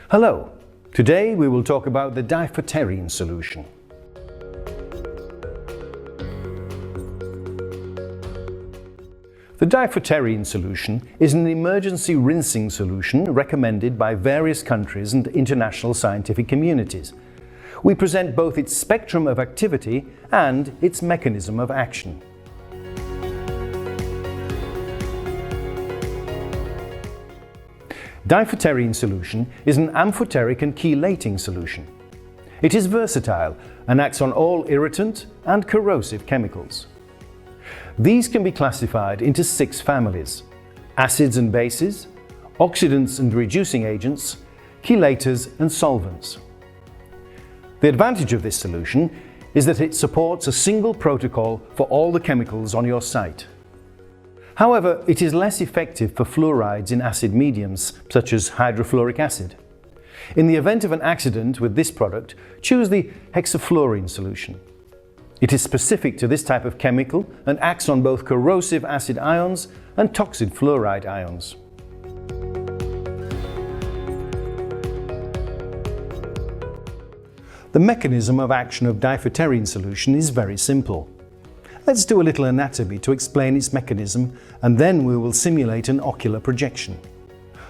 Hello, today we will talk about the דיפוטרין solution. The דיפוטרין solution is an emergency rinsing solution recommended by various countries and international scientific communities. We present both its spectrum of activity and its mechanism of action. דיפוטרין solution is an amphoteric and chelating solution. It is versatile and acts on all irritant and corrosive chemicals. These can be classified into 6 families: acids and bases, oxidants and reducing agents, chelators and solvents. The advantage of this solution is that it supports a single protocol for all the chemicals on your site. However, it is less effective for fluorides in acid mediums, such as hydrofluoric acid. In the event of an accident with this product, choose the hexafluorine solution. It is specific to this type of chemical and acts on both corrosive acid ions and toxic fluoride ions. The mechanism of action of דיפוטרין solution is very simple. Let's do a little anatomy to explain its mechanism, and then we will simulate an ocular projection.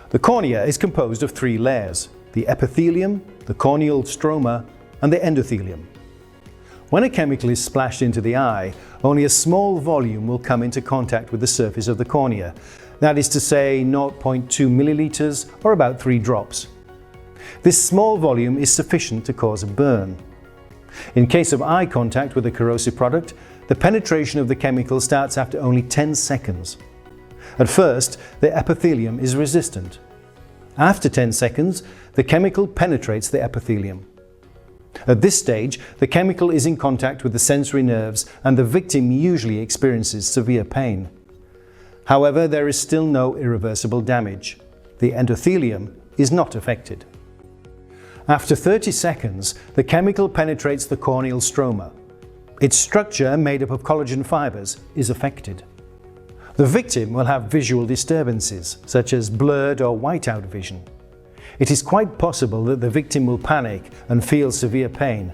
The cornea is composed of 3 layers: the epithelium, the corneal stroma, and the endothelium. When a chemical is splashed into the eye, only a small volume will come into contact with the surface of the cornea. That is to say, 0.2 milliliters, or about 3 drops. This small volume is sufficient to cause a burn. In case of eye contact with a corrosive product, the penetration of the chemical starts after only 10 seconds. At first, the epithelium is resistant. After 10 seconds, the chemical penetrates the epithelium. At this stage, the chemical is in contact with the sensory nerves and the victim usually experiences severe pain. However, there is still no irreversible damage. The endothelium is not affected. After 30 seconds, the chemical penetrates the corneal stroma. Its structure, made up of collagen fibers, is affected. The victim will have visual disturbances, such as blurred or whiteout vision. It is quite possible that the victim will panic and feel severe pain.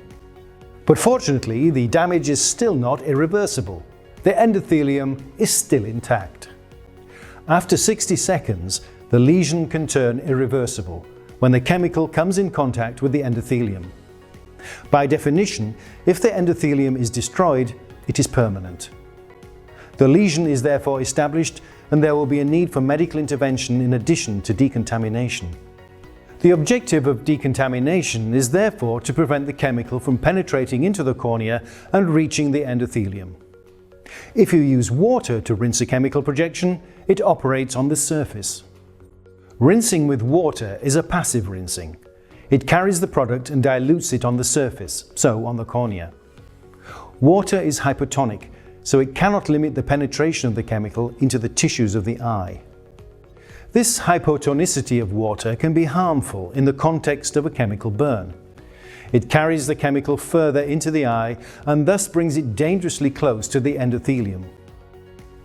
But fortunately, the damage is still not irreversible. The endothelium is still intact. After 60 seconds, the lesion can turn irreversible when the chemical comes in contact with the endothelium. By definition, if the endothelium is destroyed, it is permanent. The lesion is therefore established, and there will be a need for medical intervention in addition to decontamination. The objective of decontamination is therefore to prevent the chemical from penetrating into the cornea and reaching the endothelium. If you use water to rinse a chemical projection, it operates on the surface. Rinsing with water is a passive rinsing. It carries the product and dilutes it on the surface, so on the cornea. Water is hypotonic, so it cannot limit the penetration of the chemical into the tissues of the eye. This hypotonicity of water can be harmful in the context of a chemical burn. It carries the chemical further into the eye and thus brings it dangerously close to the endothelium.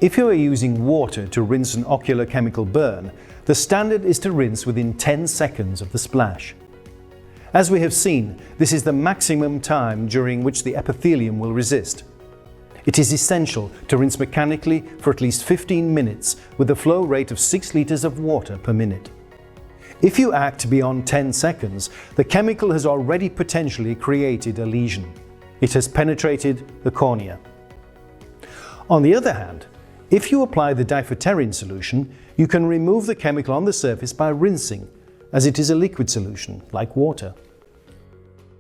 If you are using water to rinse an ocular chemical burn, the standard is to rinse within 10 seconds of the splash. As we have seen, this is the maximum time during which the epithelium will resist. It is essential to rinse mechanically for at least 15 minutes with a flow rate of 6 liters of water per minute. If you act beyond 10 seconds, the chemical has already potentially created a lesion. It has penetrated the cornea. On the other hand, if you apply the דיפוטרין solution, you can remove the chemical on the surface by rinsing, as it is a liquid solution, like water.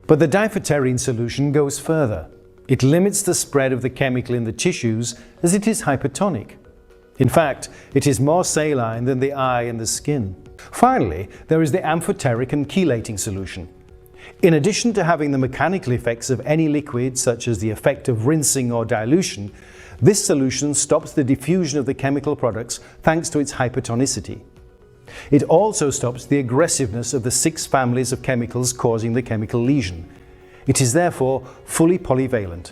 But the דיפוטרין solution goes further. It limits the spread of the chemical in the tissues as it is hypertonic. In fact, it is more saline than the eye and the skin. Finally, there is the amphoteric and chelating solution. In addition to having the mechanical effects of any liquid, such as the effect of rinsing or dilution, this solution stops the diffusion of the chemical products thanks to its hypertonicity. It also stops the aggressiveness of the 6 families of chemicals causing the chemical lesion. It is therefore fully polyvalent.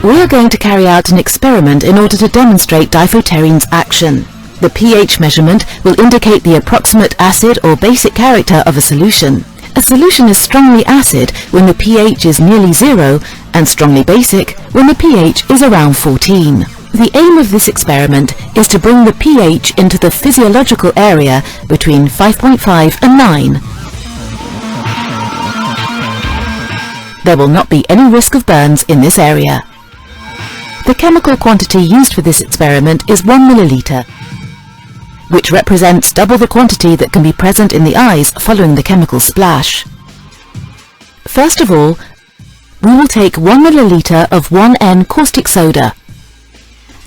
We are going to carry out an experiment in order to demonstrate דיפוטרín's action. The pH measurement will indicate the approximate acid or basic character of a solution. A solution is strongly acid when the pH is nearly 0 and strongly basic when the pH is around 14. The aim of this experiment is to bring the pH into the physiological area between 5.5 and 9. There will not be any risk of burns in this area. The chemical quantity used for this experiment is 1 milliliter, which represents double the quantity that can be present in the eyes following the chemical splash. First of all, we will take 1 milliliter of 1N caustic soda.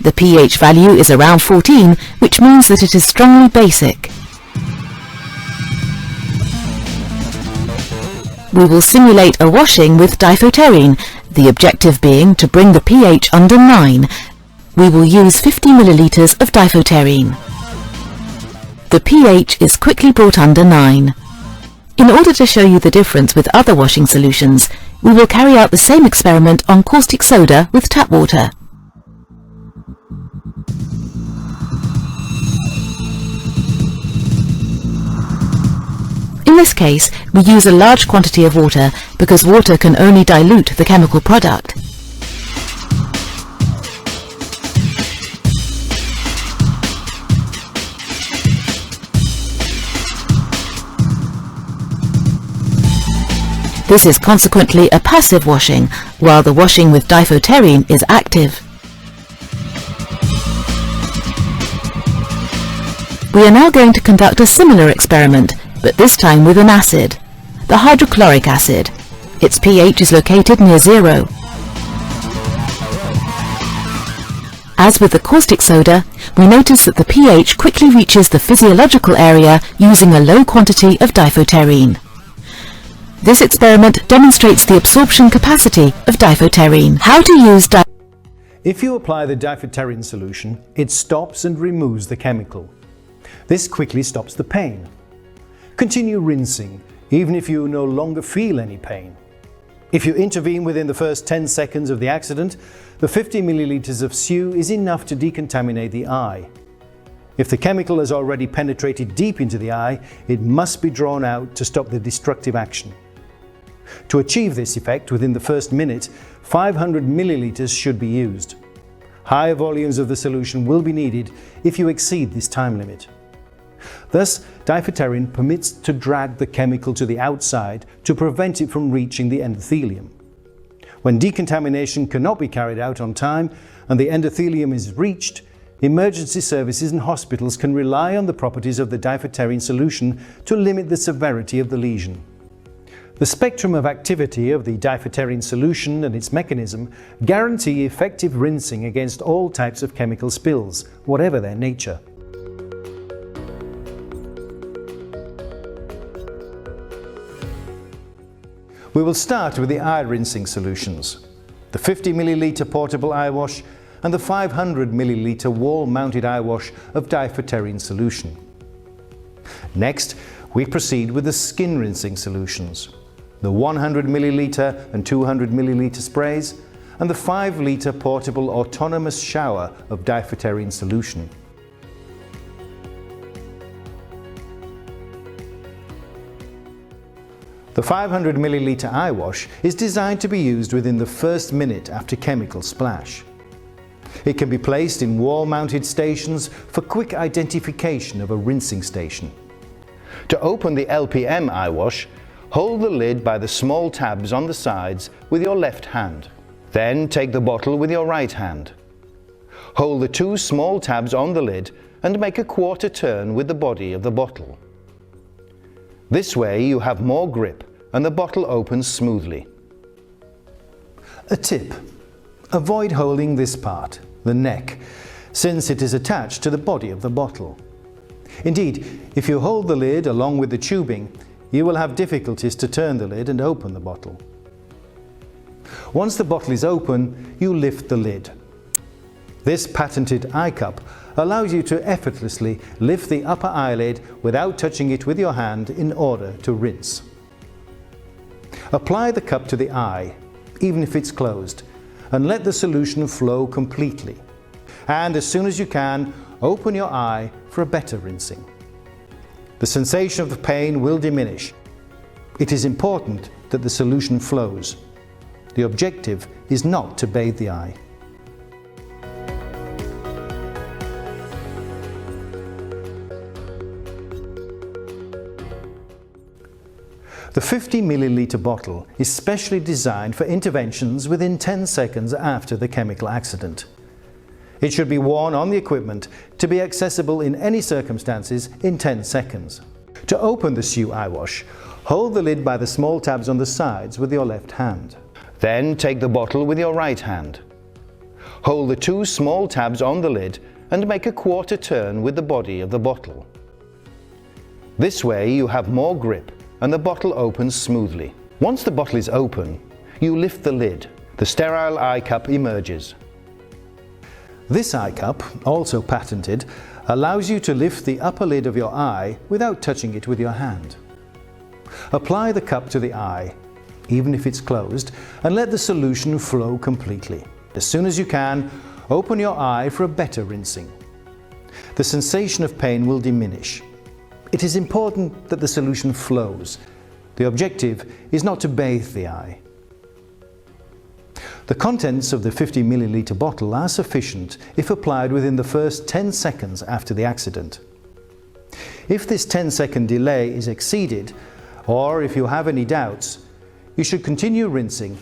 The pH value is around 14, which means that it is strongly basic. We will simulate a washing with דיפוטרין, the objective being to bring the pH under 9. We will use 50 milliliters of דיפוטרין. The pH is quickly brought under 9. In order to show you the difference with other washing solutions, we will carry out the same experiment on caustic soda with tap water. In this case, we use a large quantity of water because water can only dilute the chemical product. This is consequently a passive washing, while the washing with דיפוטרין is active. We are now going to conduct a similar experiment, but this time with an acid, the hydrochloric acid. Its pH is located near 0. As with the caustic soda, we notice that the pH quickly reaches the physiological area using a low quantity of דיפוטרין. This experiment demonstrates the absorption capacity of דיפוטרין. How to use If you apply the דיפוטרין solution, it stops and removes the chemical. This quickly stops the pain. Continue rinsing, even if you no longer feel any pain. If you intervene within the first 10 seconds of the accident, the 50 milliliters of SU is enough to decontaminate the eye. If the chemical has already penetrated deep into the eye, it must be drawn out to stop the destructive action. To achieve this effect within the first minute, 500 milliliters should be used. Higher volumes of the solution will be needed if you exceed this time limit. Thus, דיפוטרין permits to drag the chemical to the outside to prevent it from reaching the endothelium. When decontamination cannot be carried out on time and the endothelium is reached, emergency services and hospitals can rely on the properties of the דיפוטרין solution to limit the severity of the lesion. The spectrum of activity of the דיפוטרין solution and its mechanism guarantee effective rinsing against all types of chemical spills, whatever their nature. We will start with the eye rinsing solutions, the 50 milliliter portable eye wash and the 500 milliliter wall-mounted eye wash of דיפוטרין solution. Next, we proceed with the skin rinsing solutions, the 100 milliliter and 200 milliliter sprays and the 5 liter portable autonomous shower of דיפוטרין solution. The 500 milliliter eye wash is designed to be used within the first minute after chemical splash. It can be placed in wall-mounted stations for quick identification of a rinsing station. To open the LPM eye wash, hold the lid by the small tabs on the sides with your left hand. Then take the bottle with your right hand. Hold the two small tabs on the lid and make a quarter turn with the body of the bottle. This way you have more grip and the bottle opens smoothly. A tip: avoid holding this part, the neck, since it is attached to the body of the bottle. Indeed, if you hold the lid along with the tubing, you will have difficulties to turn the lid and open the bottle. Once the bottle is open, you lift the lid. This patented eye cup allows you to effortlessly lift the upper eyelid without touching it with your hand in order to rinse. Apply the cup to the eye, even if it's closed, and let the solution flow completely. And as soon as you can, open your eye for a better rinsing. The sensation of the pain will diminish. It is important that the solution flows. The objective is not to bathe the eye. The 50 milliliter bottle is specially designed for interventions within 10 seconds after the chemical accident. It should be worn on the equipment to be accessible in any circumstances in 10 seconds. To open the SU eye wash, hold the lid by the small tabs on the sides with your left hand. Then take the bottle with your right hand. Hold the two small tabs on the lid and make a quarter turn with the body of the bottle. This way you have more grip and the bottle opens smoothly. Once the bottle is open, you lift the lid. The sterile eye cup emerges. This eye cup, also patented, allows you to lift the upper lid of your eye without touching it with your hand. Apply the cup to the eye, even if it's closed, and let the solution flow completely. As soon as you can, open your eye for a better rinsing. The sensation of pain will diminish. It is important that the solution flows. The objective is not to bathe the eye. The contents of the 50 milliliter bottle are sufficient if applied within the first 10 seconds after the accident. If this 10-second delay is exceeded, or if you have any doubts, you should continue rinsing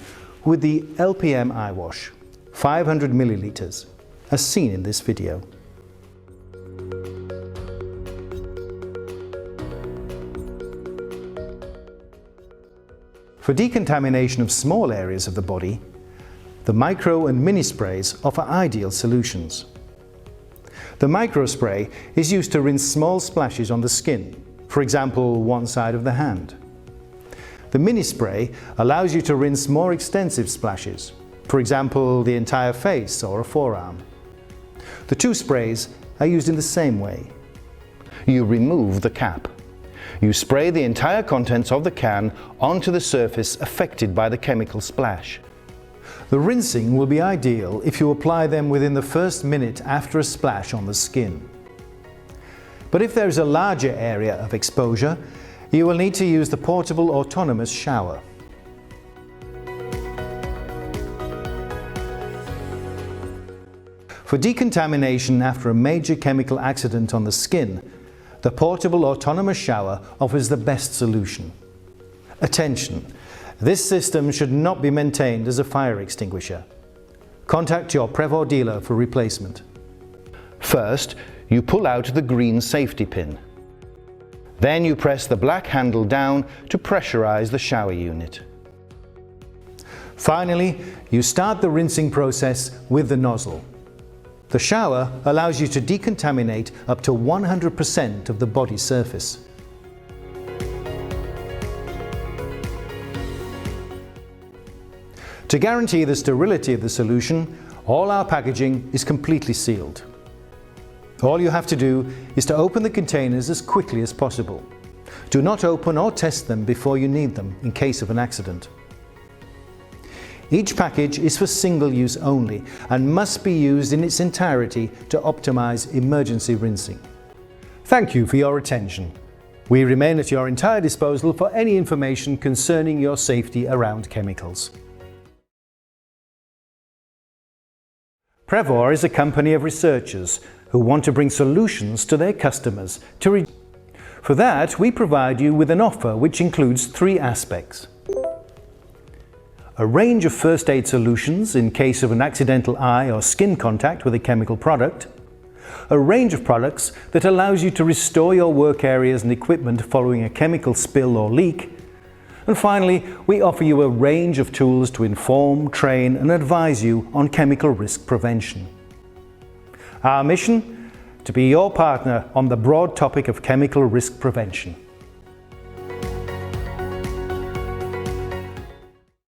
with the LPM eye wash, 500 milliliters, as seen in this video. For decontamination of small areas of the body, the micro and mini sprays offer ideal solutions. The micro spray is used to rinse small splashes on the skin, for example, one side of the hand. The mini spray allows you to rinse more extensive splashes, for example, the entire face or a forearm. The two sprays are used in the same way. You remove the cap. You spray the entire contents of the can onto the surface affected by the chemical splash. The rinsing will be ideal if you apply them within the first minute after a splash on the skin. But if there is a larger area of exposure, you will need to use the portable autonomous shower. For decontamination after a major chemical accident on the skin, the portable autonomous shower offers the best solution. Attention! This system should not be maintained as a fire extinguisher. Contact your Prevor dealer for replacement. First, you pull out the green safety pin. Then you press the black handle down to pressurize the shower unit. Finally, you start the rinsing process with the nozzle. The shower allows you to decontaminate up to 100% of the body surface. To guarantee the sterility of the solution, all our packaging is completely sealed. All you have to do is to open the containers as quickly as possible. Do not open or test them before you need them in case of an accident. Each package is for single use only and must be used in its entirety to optimize emergency rinsing. Thank you for your attention. We remain at your entire disposal for any information concerning your safety around chemicals. Prevor is a company of researchers who want to bring solutions to their customers. For that, we provide you with an offer which includes 3 aspects. A range of first aid solutions in case of an accidental eye or skin contact with a chemical product. A range of products that allows you to restore your work areas and equipment following a chemical spill or leak. And finally, we offer you a range of tools to inform, train and advise you on chemical risk prevention. Our mission? To be your partner on the broad topic of chemical risk prevention.